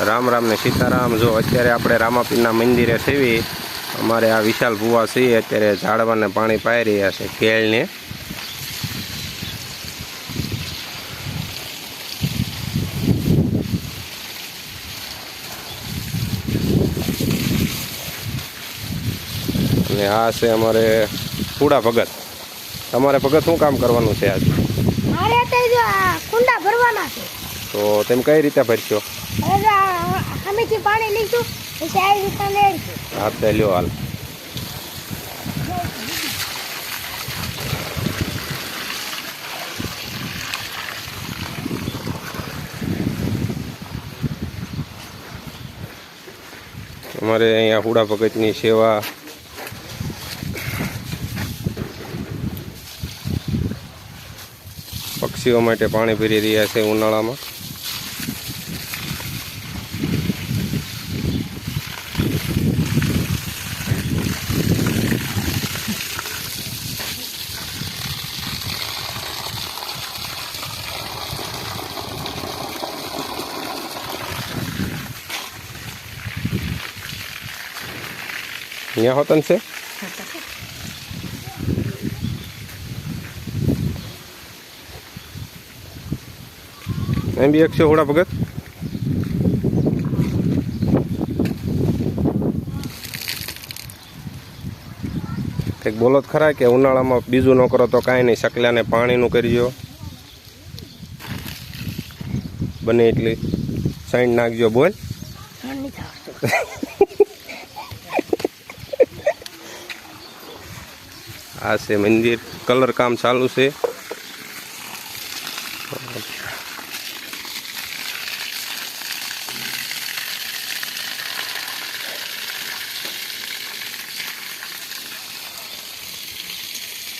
राम राम ने सीताराम। जो अत्यारे आपणे रामापीરના मंदिरे थेवी अमारे आ विशाल भुवा छे अत्यारे झाड़वाने पाणी पाई रह्या छे केळने। અને આ છે અમારે કુડા ભગત। તમારે ભગત શું કામ કરવાનું છે આજ? મારે તો જો કુંડા ભરવાના છે। તો તેમ કઈ રીતે ભરશો? હવે હમેથી પાણી લઈશું પછી આ રીતે લેશું। હા તે લ્યો હાલ। અમારે અહીંયા હુડા ભગતની સેવા પક્ષીઓ માટે પાણી ભરી રહ્યા છે ઉનાળામાં। यहाँ होतन से एम भी एक से हुड़ा भगत एक बोलो खरा के उनाळा में बीजू न करो तो कई नहीं सकल्या ने पानी नु करजो बने एटली साइड नाखजो। बोल आ से मंदिर कलर काम चालू से।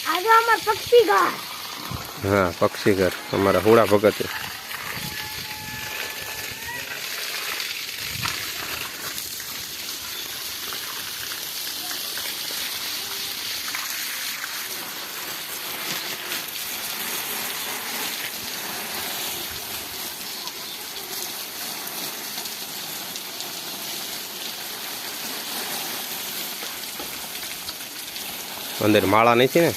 आज हमार पक्षी घर। हाँ पक्षी घर हमारा हुड़ा भगत है। अंदर माला नहीं थी ने।